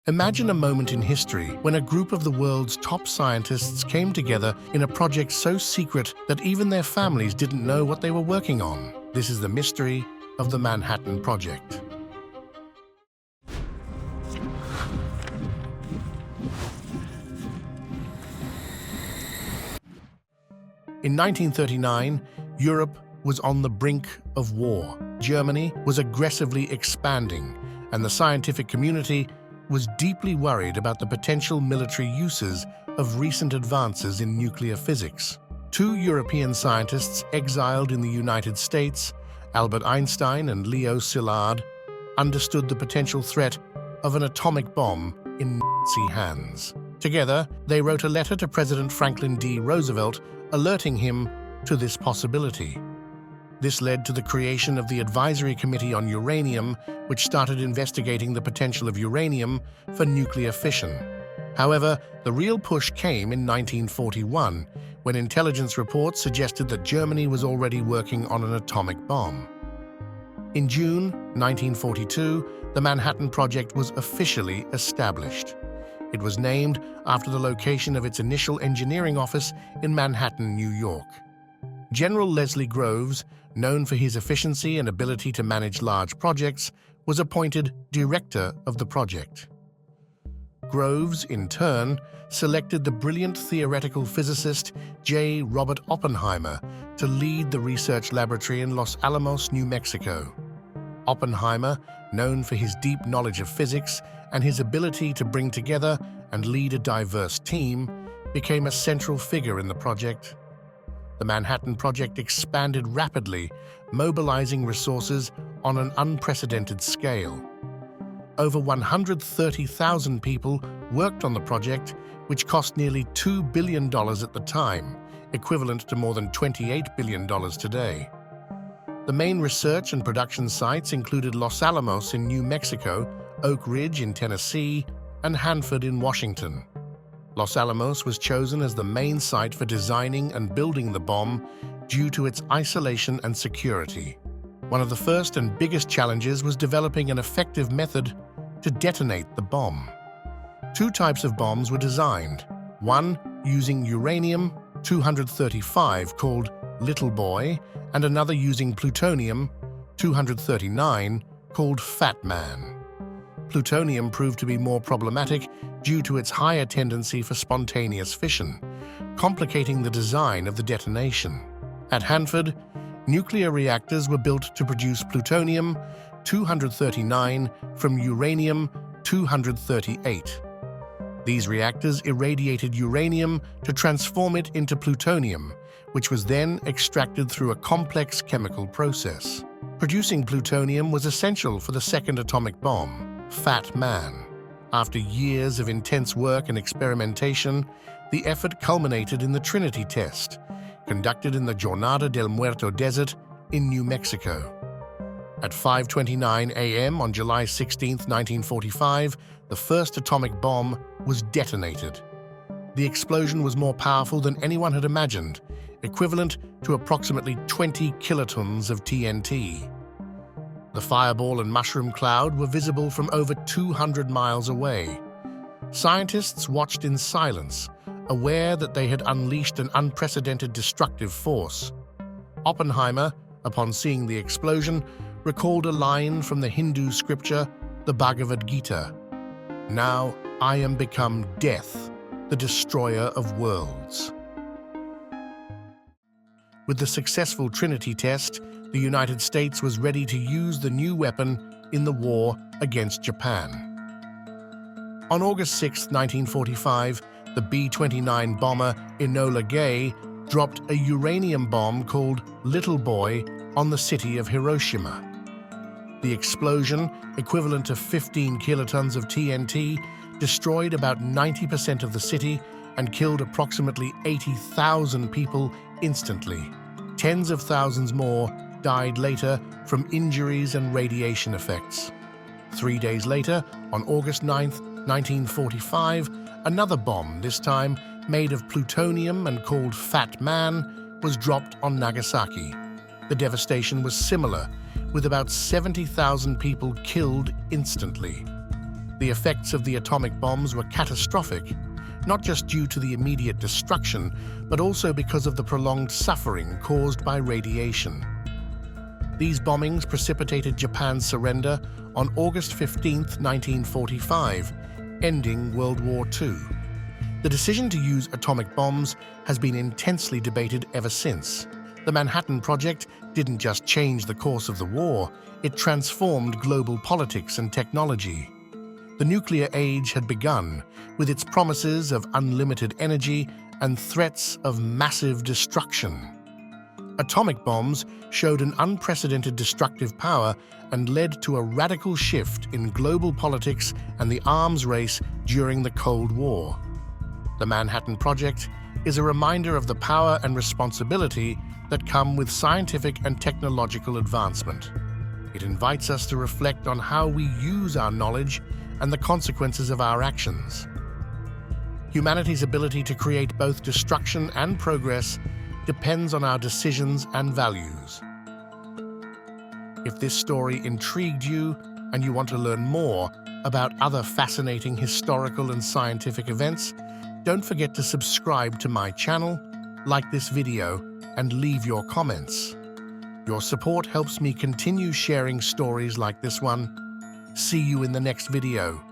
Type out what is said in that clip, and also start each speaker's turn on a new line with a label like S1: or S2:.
S1: Imagine a moment in history when a group of the world's top scientists came together in a project so secret that even their families didn't know what they were working on. This is the mystery of the Manhattan Project. In 1939, Europe was on the brink of war. Germany was aggressively expanding, and the scientific community was deeply worried about the potential military uses of recent advances in nuclear physics. Two European scientists exiled in the United States, Albert Einstein and Leo Szilard, understood the potential threat of an atomic bomb in Nazi hands. Together, they wrote a letter to President Franklin D. Roosevelt alerting him to this possibility. This led to the creation of the Advisory Committee on Uranium, which started investigating the potential of uranium for nuclear fission. However, the real push came in 1941, when intelligence reports suggested that Germany was already working on an atomic bomb. In June 1942, the Manhattan Project was officially established. It was named after the location of its initial engineering office in Manhattan, New York. General Leslie Groves, known for his efficiency and ability to manage large projects, was appointed director of the project. Groves, in turn, selected the brilliant theoretical physicist J. Robert Oppenheimer to lead the research laboratory in Los Alamos, New Mexico. Oppenheimer, known for his deep knowledge of physics and his ability to bring together and lead a diverse team, became a central figure in the project. The Manhattan Project expanded rapidly, mobilizing resources on an unprecedented scale. Over 130,000 people worked on the project, which cost nearly $2 billion at the time, equivalent to more than $28 billion today. The main research and production sites included Los Alamos in New Mexico, Oak Ridge in Tennessee, and Hanford in Washington. Los Alamos was chosen as the main site for designing and building the bomb due to its isolation and security. One of the first and biggest challenges was developing an effective method to detonate the bomb. Two types of bombs were designed, one using uranium-235 called Little Boy, and another using plutonium-239 called Fat Man. Plutonium proved to be more problematic due to its higher tendency for spontaneous fission, complicating the design of the detonation. At Hanford, nuclear reactors were built to produce plutonium-239 from uranium-238. These reactors irradiated uranium to transform it into plutonium, which was then extracted through a complex chemical process. Producing plutonium was essential for the second atomic bomb, Fat Man. After years of intense work and experimentation, the effort culminated in the Trinity Test, conducted in the Jornada del Muerto Desert in New Mexico. At 5:29 a.m. on July 16, 1945, the first atomic bomb was detonated. The explosion was more powerful than anyone had imagined, equivalent to approximately 20 kilotons of TNT. The fireball and mushroom cloud were visible from over 200 miles away. Scientists watched in silence, aware that they had unleashed an unprecedented destructive force. Oppenheimer, upon seeing the explosion, recalled a line from the Hindu scripture, the Bhagavad Gita. "Now I am become death, the destroyer of worlds." With the successful Trinity Test, the United States was ready to use the new weapon in the war against Japan. On August 6, 1945, the B-29 bomber Enola Gay dropped a uranium bomb called Little Boy on the city of Hiroshima. The explosion, equivalent to 15 kilotons of TNT, destroyed about 90% of the city and killed approximately 80,000 people instantly. Tens of thousands more died later from injuries and radiation effects. 3 days later, on August 9, 1945, another bomb, this time made of plutonium and called Fat Man, was dropped on Nagasaki. The devastation was similar, with about 70,000 people killed instantly. The effects of the atomic bombs were catastrophic, not just due to the immediate destruction, but also because of the prolonged suffering caused by radiation. These bombings precipitated Japan's surrender on August 15, 1945, ending World War II. The decision to use atomic bombs has been intensely debated ever since. The Manhattan Project didn't just change the course of the war, it transformed global politics and technology. The nuclear age had begun, with its promises of unlimited energy and threats of massive destruction. Atomic bombs showed an unprecedented destructive power and led to a radical shift in global politics and the arms race during the Cold War. The Manhattan Project is a reminder of the power and responsibility that come with scientific and technological advancement. It invites us to reflect on how we use our knowledge and the consequences of our actions. Humanity's ability to create both destruction and progress depends on our decisions and values. If this story intrigued you and you want to learn more about other fascinating historical and scientific events, don't forget to subscribe to my channel, like this video, and leave your comments. Your support helps me continue sharing stories like this one. See you in the next video.